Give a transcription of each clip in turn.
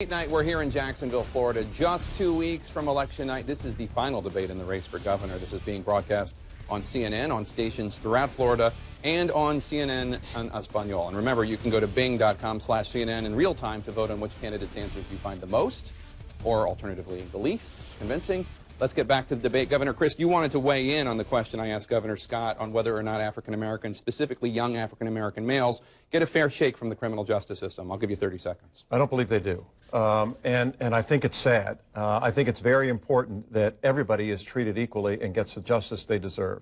Late night, we're here in Jacksonville, Florida, just 2 weeks from election night. This is the final debate in the race for governor. This is being broadcast on CNN, on stations throughout Florida, and on CNN en Espanol. And remember, you can go to bing.com/CNN in real time to vote on which candidate's answers you find the most, or alternatively, the least convincing. Let's get back to the debate. Governor Crist, you wanted to weigh in on the question I asked Governor Scott on whether or not African Americans, specifically young African American males, get a fair shake from the criminal justice system. I'll give you 30 seconds. I don't believe they do. And I think it's sad. I think it's very important that everybody is treated equally and gets the justice they deserve.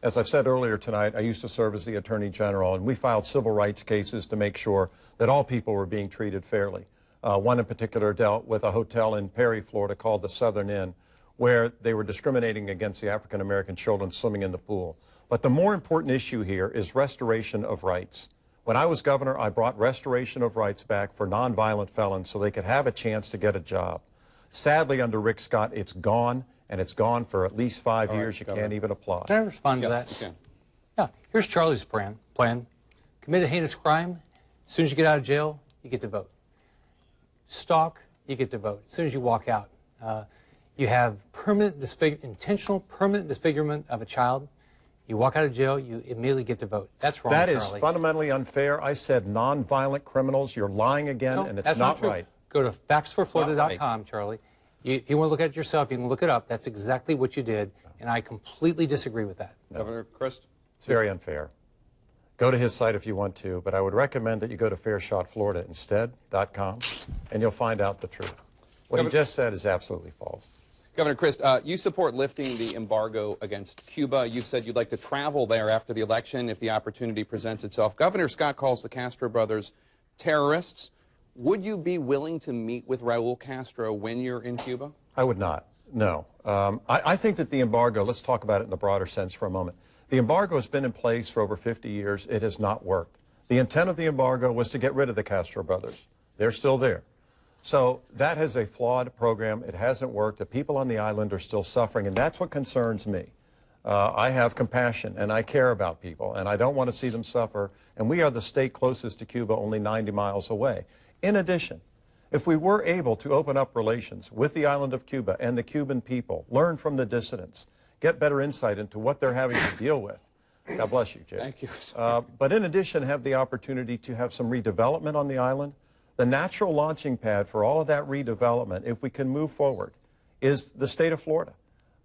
As I've said earlier tonight, I used to serve as the Attorney General, and we filed civil rights cases to make sure that all people were being treated fairly. One in particular dealt with a hotel in Perry, Florida called the Southern Inn, where they were discriminating against the African American children swimming in the pool. But the more important issue here is restoration of rights. When I was governor, I brought restoration of rights back for nonviolent felons so they could have a chance to get a job. Sadly, under Rick Scott, it's gone, and it's gone for at least 5 years. You can't even apply. Can I respond to that? Yes, you can. Yeah, here's Charlie's plan. Commit a heinous crime, as soon as you get out of jail, you get to vote. Stalk, you get to vote. As soon as you walk out. You have intentional permanent disfigurement of a child. You walk out of jail, you immediately get to vote. That's wrong, That Charlie. is fundamentally unfair. I said nonviolent criminals. You're lying again, No, and it's that's not true. right. Go to factsforflorida.com, Charlie. If you want to look at it yourself, you can look it up. That's exactly what you did, and I completely disagree with that. No. Governor Crist? It's very unfair. Go to his site if you want to, but I would recommend that you go to fairshotflorida.com, and you'll find out the truth. What he just said is absolutely false. Governor Crist, you support lifting the embargo against Cuba. You've said you'd like to travel there after the election if the opportunity presents itself. Governor Scott calls the Castro brothers terrorists. Would you be willing to meet with Raul Castro when you're in Cuba? I would not, no. I think that the embargo, let's talk about it in the broader sense for a moment. The embargo has been in place for over 50 years. It has not worked. The intent of the embargo was to get rid of the Castro brothers. They're still there. So that is a flawed program. It hasn't worked. The people on the island are still suffering, and that's what concerns me. I have compassion, and I care about people, and I don't want to see them suffer. And we are the state closest to Cuba, only 90 miles away. In addition, if we were able to open up relations with the island of Cuba and the Cuban people, learn from the dissidents, get better insight into what they're having to deal with. God bless you, Jay. Thank you. But in addition, have the opportunity to have some redevelopment on the island. The natural launching pad for all of that redevelopment, if we can move forward, is the state of Florida.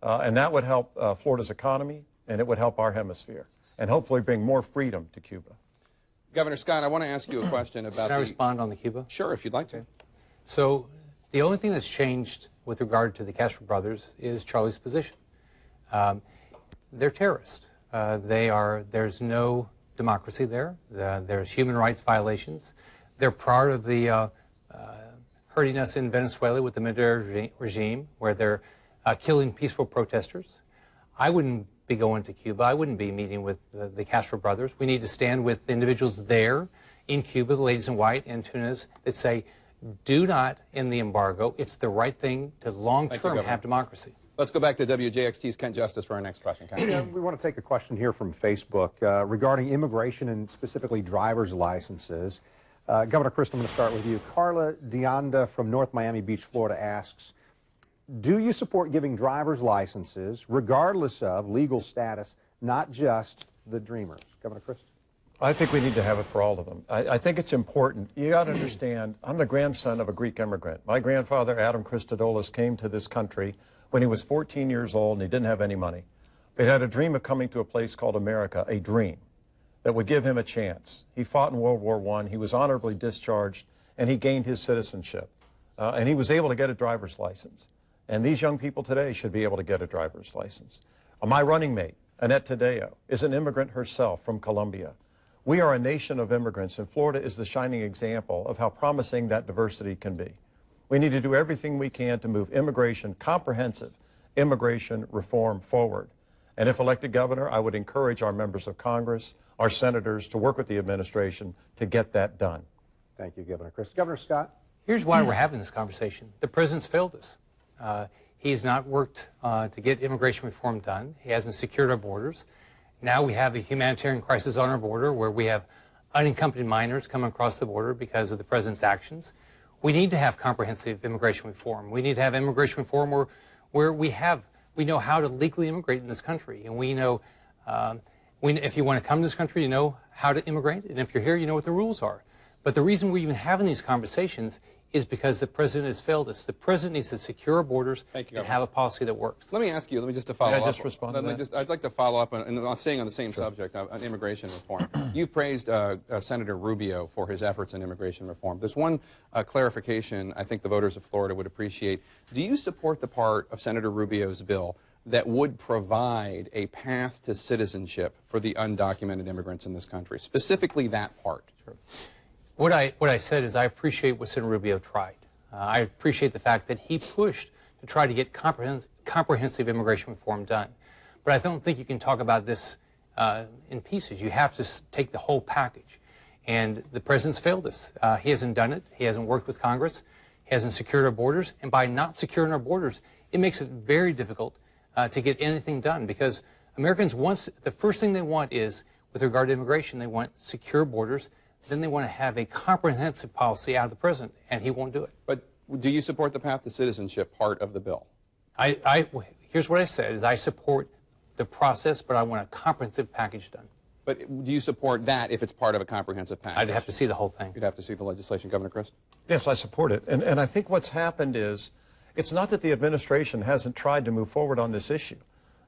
And that would help Florida's economy, and it would help our hemisphere, and hopefully bring more freedom to Cuba. Governor Scott, I want to ask you a question about Can I respond on the Cuba? Sure, if you'd like to. So the only thing that's changed with regard to the Castro brothers is Charlie's position. They're terrorists. There's no democracy there. There's human rights violations. They're part of the hurting us in Venezuela with the military regime, where they're killing peaceful protesters. I wouldn't be going to Cuba. I wouldn't be meeting with the Castro brothers. We need to stand with individuals there in Cuba, the ladies in white and Tunis, that say, do not end the embargo. It's the right thing to long-term have democracy. Let's go back to WJXT's Kent Justice for our next question. Kent. We want to take a question here from Facebook regarding immigration and specifically driver's licenses. Governor Crist, I'm going to start with you. Carla Deonda from North Miami Beach, Florida asks, do you support giving driver's licenses, regardless of legal status, not just the dreamers? Governor Crist? I think we need to have it for all of them. I think it's important. You got to understand, I'm the grandson of a Greek immigrant. My grandfather, Adam Christodoulos, came to this country when he was 14 years old and he didn't have any money. But he had a dream of coming to a place called America, a dream that would give him a chance. He fought in World War I, he was honorably discharged, and he gained his citizenship. And he was able to get a driver's license. And these young people today should be able to get a driver's license. My running mate, Annette Tadeo, is an immigrant herself from Colombia. We are a nation of immigrants, and Florida is the shining example of how promising that diversity can be. We need to do everything we can to move immigration, comprehensive immigration reform forward. And if elected governor, I would encourage our members of Congress, our senators, to work with the administration to get that done. Thank you, Governor Crist. Governor Scott? Here's why we're having this conversation. The president's failed us. He's not worked to get immigration reform done. He hasn't secured our borders. Now we have a humanitarian crisis on our border where we have unaccompanied minors coming across the border because of the president's actions. We need to have comprehensive immigration reform. We need to have immigration reform where we know how to legally immigrate in this country, and we know if you want to come to this country, you know how to immigrate, and if you're here, you know what the rules are. But the reason we're even having these conversations is because the president has failed us. The president needs to secure our borders and have a policy that works. Let me ask you, just to follow up. Just respond to that? I'd like to follow up on staying on the same subject, on immigration reform. You've praised Senator Rubio for his efforts in immigration reform. There's one clarification I think the voters of Florida would appreciate. Do you support the part of Senator Rubio's bill that would provide a path to citizenship for the undocumented immigrants in this country, specifically that part? Sure. What I said is I appreciate what Senator Rubio tried. I appreciate the fact that he pushed to try to get comprehensive immigration reform done. But I don't think you can talk about this in pieces. You have to take the whole package. And the president's failed us. He hasn't done it. He hasn't worked with Congress. He hasn't secured our borders. And by not securing our borders, it makes it very difficult to get anything done, because Americans the first thing they want is, with regard to immigration, they want secure borders. Then they want to have a comprehensive policy out of the president, and he won't do it. But do you support the path to citizenship part of the bill? Here's what I said, is I support the process, but I want a comprehensive package done. But do you support that if it's part of a comprehensive package? I'd have to see the whole thing. You'd have to see the legislation. Governor Crist? Yes, I support it. And I think what's happened is, it's not that the administration hasn't tried to move forward on this issue.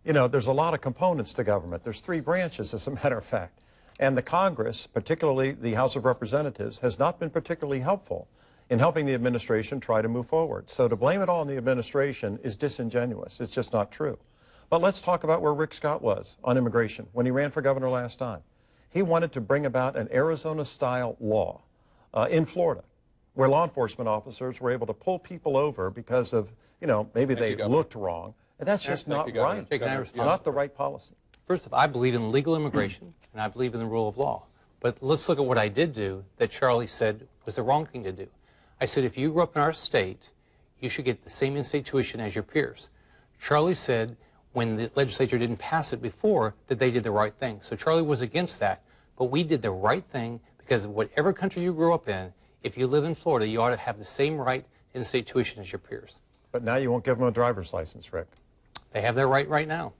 You know, there's a lot of components to government. There's 3 branches, as a matter of fact. And the Congress, particularly the House of Representatives, has not been particularly helpful in helping the administration try to move forward. So to blame it all on the administration is disingenuous. It's just not true. But let's talk about where Rick Scott was on immigration when he ran for governor last time. He wanted to bring about an Arizona-style law in Florida, where law enforcement officers were able to pull people over because of, you know, maybe they looked wrong. And that's just not right. It's not the right policy. First of all, I believe in legal immigration, and I believe in the rule of law. But let's look at what I did do that Charlie said was the wrong thing to do. I said, if you grew up in our state, you should get the same in-state tuition as your peers. Charlie said, when the legislature didn't pass it before, that they did the right thing. So Charlie was against that, but we did the right thing, because whatever country you grew up in, if you live in Florida, you ought to have the same right in-state tuition as your peers. But now you won't give them a driver's license, Rick. They have their right now.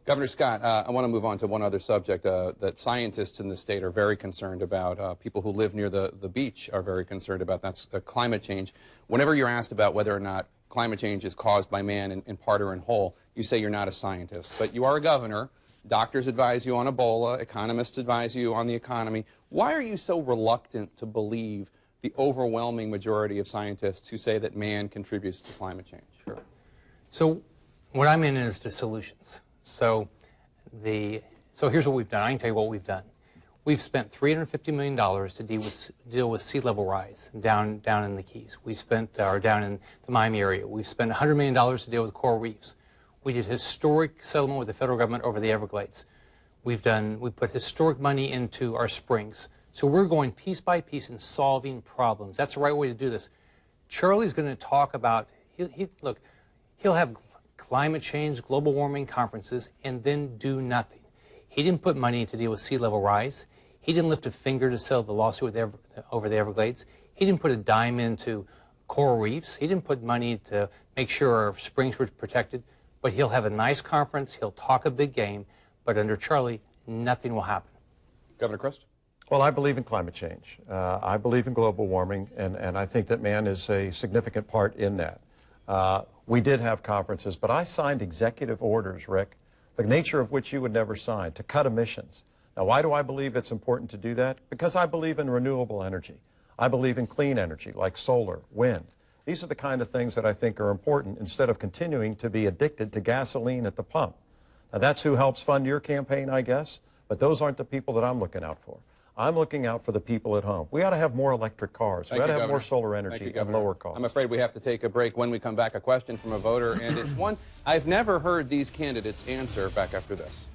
Governor Scott, I want to move on to one other subject that scientists in the state are very concerned about. People who live near the beach are very concerned about. That's climate change. Whenever you're asked about whether or not climate change is caused by man in part or in whole, you say you're not a scientist. But you are a governor. Doctors advise you on Ebola. Economists advise you on the economy. Why are you so reluctant to believe the overwhelming majority of scientists who say that man contributes to climate change? Sure. So what I'm in is the solutions. So here's what we've done. I can tell you what we've done. We've spent $350 million to deal with sea level rise down in the Keys. We spent, or down in the Miami area. We've spent $100 million to deal with coral reefs. We did historic settlement with the federal government over the Everglades. We put historic money into our springs. So we're going piece by piece and solving problems. That's the right way to do this. Charlie's going to talk about, he'll have climate change, global warming conferences, and then do nothing. He didn't put money to deal with sea level rise. He didn't lift a finger to settle the lawsuit over the Everglades. He didn't put a dime into coral reefs. He didn't put money to make sure our springs were protected. But he'll have a nice conference. He'll talk a big game. But under Charlie, nothing will happen. Governor Crist? Well, I believe in climate change. I believe in global warming, and I think that man is a significant part in that. We did have conferences, but I signed executive orders, Rick, the nature of which you would never sign, to cut emissions. Now, why do I believe it's important to do that? Because I believe in renewable energy. I believe in clean energy, like solar, wind. These are the kind of things that I think are important instead of continuing to be addicted to gasoline at the pump. Now, that's who helps fund your campaign, I guess, but those aren't the people that I'm looking out for. I'm looking out for the people at home. We ought to have more electric cars. We ought to have more solar energy and lower costs. I'm afraid we have to take a break. When we come back, a question from a voter, and it's one I've never heard these candidates answer. Back after this.